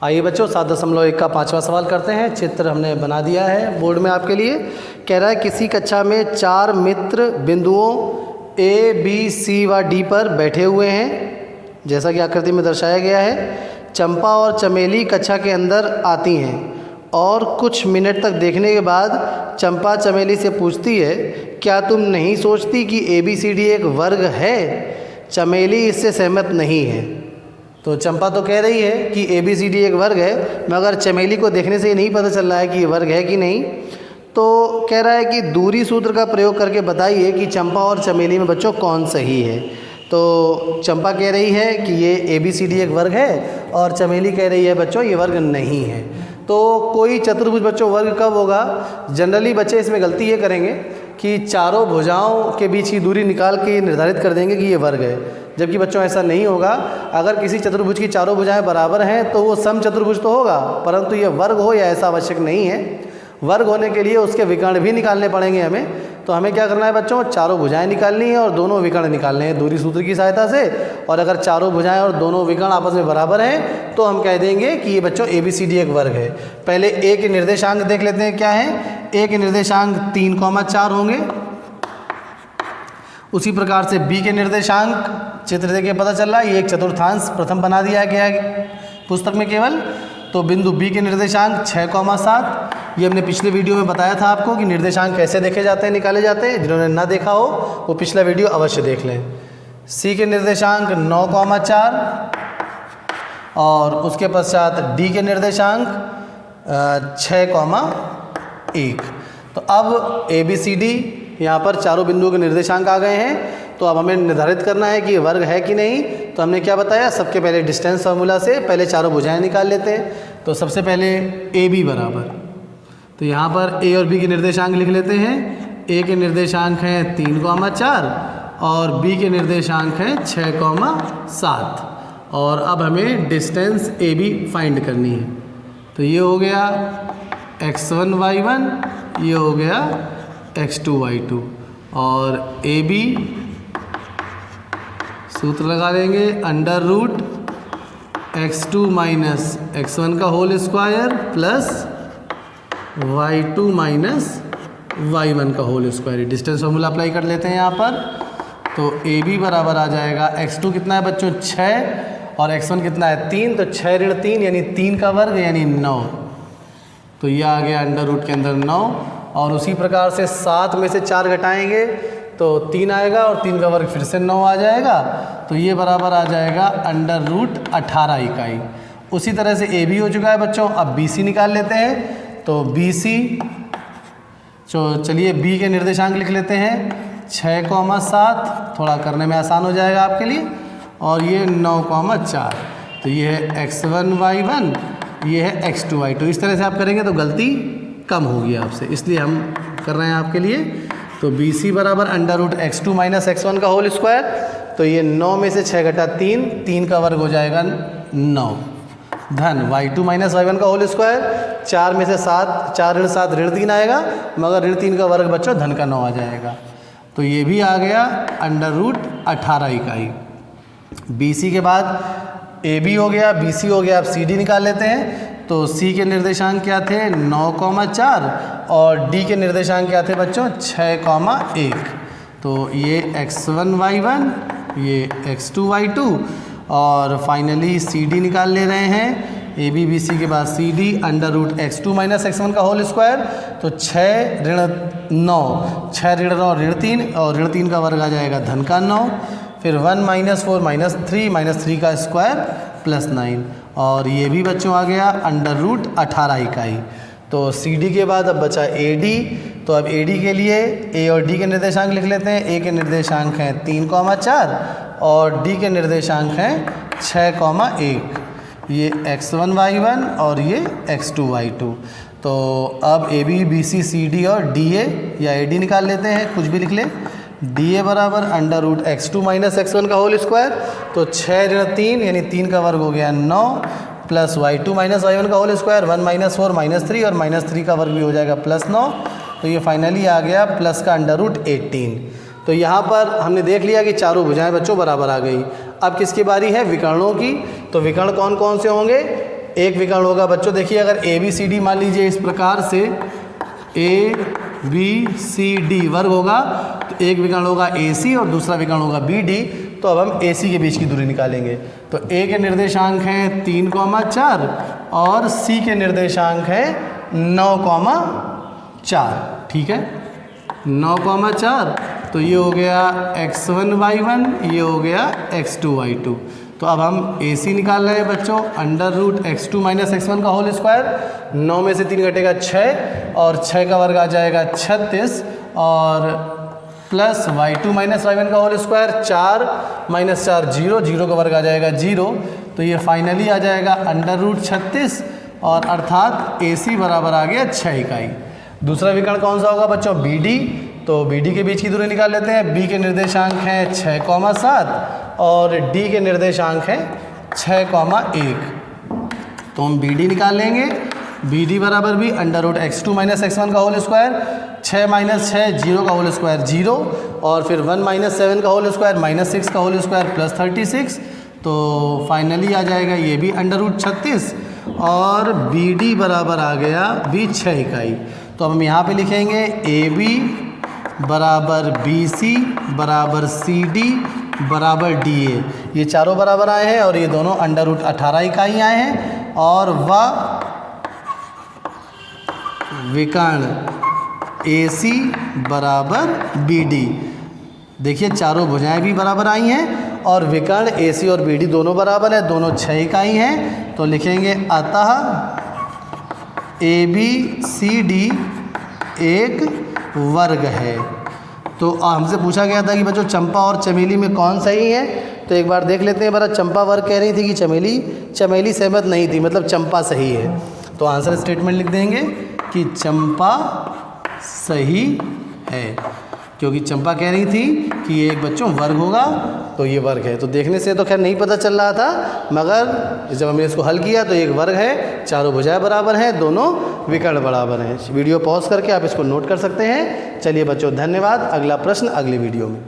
आइए बच्चों 7.1 का 5वां सवाल करते हैं। चित्र हमने बना दिया है बोर्ड में आपके लिए। कह रहा है किसी कक्षा में 4 मित्र बिंदुओं ए बी सी व डी पर बैठे हुए हैं, जैसा कि आकृति में दर्शाया गया है। चंपा और चमेली कक्षा के अंदर आती हैं और कुछ मिनट तक देखने के बाद चंपा चमेली से पूछती है, क्या तुम नहीं सोचती कि ए बी सी डी एक वर्ग है? चमेली इससे सहमत नहीं है। तो चंपा तो कह रही है कि ए बी सी डी एक वर्ग है, मगर चमेली को देखने से ये नहीं पता चल रहा है कि ये वर्ग है कि नहीं। तो कह रहा है कि दूरी सूत्र का प्रयोग करके बताइए कि चंपा और चमेली में बच्चों कौन सही है। तो चंपा कह रही है कि ये ए बी सी डी एक वर्ग है और चमेली कह रही है बच्चों ये वर्ग नहीं है। तो कोई चतुर्भुज बच्चों वर्ग कब होगा? जनरली बच्चे इसमें गलती ये करेंगे कि चारों भुजाओं के बीच की दूरी निकाल के निर्धारित कर देंगे कि ये वर्ग है, जबकि बच्चों ऐसा नहीं होगा। अगर किसी चतुर्भुज की चारों भुजाएं बराबर हैं तो वो सम चतुर्भुज तो होगा, परंतु ये वर्ग हो या ऐसा आवश्यक नहीं है। वर्ग होने के लिए उसके विकर्ण भी निकालने पड़ेंगे हमें। तो हमें क्या करना है बच्चों? चारों भुजाएं निकालनी है और दोनों विकर्ण निकालने हैं दूरी सूत्र की सहायता से। और अगर चारों भुजाएं और दोनों विकर्ण आपस में बराबर हैं तो हम कह देंगे कि ये बच्चों ए बी सी डी एक वर्ग है। पहले ए के निर्देशांक देख लेते हैं क्या है। ए के निर्देशांक 3,4 होंगे। उसी प्रकार से बी के निर्देशांक चित्र देखिए पता चल रहा है, ये एक चतुर्थांश प्रथम बना दिया गया है पुस्तक में केवल। तो बिंदु बी के निर्देशांक 6,7। ये हमने पिछले वीडियो में बताया था आपको कि निर्देशांक कैसे देखे जाते हैं, निकाले जाते हैं। जिन्होंने ना देखा हो वो पिछला वीडियो अवश्य देख लें। सी के निर्देशांक 9,4 और उसके पश्चात डी के निर्देशांक 6,1। तो अब ए बी सी डी यहाँ पर चारों बिंदुओं के निर्देशांक आ गए हैं। तो अब हमें निर्धारित करना है कि ये वर्ग है कि नहीं। तो हमने क्या बताया, सबके पहले डिस्टेंस फार्मूला से पहले चारों भुजाएं निकाल लेते हैं। तो सबसे पहले ए बी बराबर, तो यहाँ पर ए और बी के निर्देशांक लिख लेते हैं। ए के निर्देशांक हैं 3,4 और बी के निर्देशांक हैं 6,7। और अब हमें डिस्टेंस ए बी फाइंड करनी है। तो ये हो गया x1 y1, ये हो गया x2 y2। और ए बी सूत्र लगा देंगे under root x2 minus x1 का whole square plus y2 minus y1 का whole square. Distance formula apply कर लेते हैं यहाँ पर। तो ए बी बराबर आ जाएगा x2 कितना है बच्चों 6 और x1 कितना है 3। तो 6 ऋण 3 यानी 3 का वर्ग यानी 9। तो ये आ गया अंडर रूट के अंदर 9। और उसी प्रकार से 7 में से 4 घटाएंगे तो 3 आएगा और 3 का वर्ग फिर से 9 आ जाएगा। तो ये बराबर आ जाएगा अंडर रूट 18 इकाई। उसी तरह से ए बी हो चुका है बच्चों। अब बी सी निकाल लेते हैं। तो बी सी, तो चलिए बी के निर्देशांक लिख लेते हैं 6,7, थोड़ा करने में आसान हो जाएगा आपके लिए। और ये 9,4। तो ये है x1 y1, ये है x2 y2। इस तरह से आप करेंगे तो गलती कम होगी आपसे, इसलिए हम कर रहे हैं आपके लिए। तो बी सी बराबर under root x2 minus x1 का होल स्क्वायर। तो ये 9 में से 6 घटा 3, 3 का वर्ग हो जाएगा 9 धन y2 माइनस y1 का होल स्क्वायर। 4 में से 7, 4 ऋण 7 ऋण 3 आएगा, मगर ऋण 3 का वर्ग बच्चों धन का 9 आ जाएगा। तो ये भी आ गया अंडर रूट 18 इकाई। बी सी के बाद ए बी हो गया, बी सी हो गया। अब सी डी निकाल लेते हैं। तो सी के निर्देशांक क्या थे 9,4 और डी के निर्देशांक क्या थे बच्चों 6,1। तो ये x1 y1, ये x2 y2। और फाइनली सी डी निकाल ले रहे हैं। ए बी बी सी के बाद C D under root x2 minus x1 का होल स्क्वायर। तो 6 ऋण 9, 6 ऋण 9 ऋण 3 और ऋण 3 का वर्ग आ जाएगा धन का 9। फिर 1 माइनस 4 माइनस 3 का स्क्वायर प्लस 9। और ये भी बच्चों आ गया अंडर रूट 18 इकाई। तो सी डी के बाद अब बचा ए डी। तो अब ए डी के लिए ए और डी के निर्देशांक लिख लेते हैं। ए के निर्देशांक हैं 3,4 और डी के निर्देशांक हैं 6,1। ये x1 y1 और ये x2 y2। तो अब A B B C C D और डी ए या ए डी निकाल लेते हैं, कुछ भी लिख ले। डी ए बराबर under root x2 minus x1 का होल स्क्वायर। तो 6 ऋण 3 यानी 3 का वर्ग हो गया 9 प्लस y2 माइनस y1 का होल स्क्वायर। 1 माइनस 4 माइनस 3 और माइनस 3 का वर्ग भी हो जाएगा प्लस 9। तो ये फाइनली आ गया प्लस का अंडर रूट 18। तो यहाँ पर हमने देख लिया कि चारों भुजाएं बच्चों बराबर आ गई। अब किसकी बारी है? विकर्णों की। तो विकर्ण कौन कौन से होंगे? एक विकर्ण होगा बच्चों, देखिए अगर ए बी सी डी मान लीजिए इस प्रकार से ए बी सी डी वर्ग होगा, तो एक विकर्ण होगा ए सी और दूसरा विकर्ण होगा बी डी। तो अब हम ए सी के बीच की दूरी निकालेंगे। तो ए के निर्देशांक हैं 3,4 और सी के निर्देशांक हैं 9,4। ठीक है, 9,4, तो ये हो गया x1 y1, ये हो गया x2 y2। तो अब हम ए सी निकाल रहे हैं बच्चों, √x2 - x1 का होल स्क्वायर। 9 में से 3 घटेगा 6 और 6 का वर्ग आ जाएगा 36 और प्लस y2 - y1 का होल स्क्वायर। 4 - 4 0, 0 का वर्ग आ जाएगा 0। तो ये फाइनली आ जाएगा √36 और अर्थात ए सी बराबर आ गया 6 इकाई। दूसरा विकर्ण कौन सा होगा बच्चों? B D. तो बी डी के बीच की दूरी निकाल लेते हैं। बी के निर्देशांक हैं 6,7 और डी के निर्देशांक हैं 6,1। तो हम बी डी निकाल लेंगे। बी डी बराबर भी √x2 - x1 का होल स्क्वायर। 6 - 6 0 का होल स्क्वायर 0 और फिर 1 - 7 का होल स्क्वायर -6 का होल स्क्वायर प्लस 36। तो फाइनली आ जाएगा ये भी √36 और बी डी बराबर आ गया भी 6 इकाई। तो अब हम यहाँ पे लिखेंगे ए बी बराबर बी सी बराबर सी डी बराबर डी ए। ये चारों बराबर आए हैं और ये दोनों √18 इकाई आए हैं। और वह विकर्ण ए सी बराबर बी डी, देखिए चारों भुजाएं भी बराबर आई हैं और विकर्ण ए सी और बी डी दोनों बराबर है, दोनों 6 इकाई हैं। तो लिखेंगे अतः ए बी सी डी एक वर्ग है। तो हमसे पूछा गया था कि बच्चों चंपा और चमेली में कौन सही है, तो एक बार देख लेते हैं। बड़ा चंपा वर्ग कह रही थी कि चमेली सहमत नहीं थी, मतलब चंपा सही है। तो आंसर स्टेटमेंट लिख देंगे कि चंपा सही है, क्योंकि चंपा कह रही थी कि ये एक बच्चों वर्ग होगा, तो ये वर्ग है। तो देखने से तो खैर नहीं पता चल रहा था, मगर जब हमने इसको हल किया तो एक वर्ग है, चारों भुजाएं बराबर हैं, दोनों विकर्ण बराबर हैं। वीडियो पॉज करके आप इसको नोट कर सकते हैं। चलिए बच्चों, धन्यवाद। अगला प्रश्न अगले वीडियो में।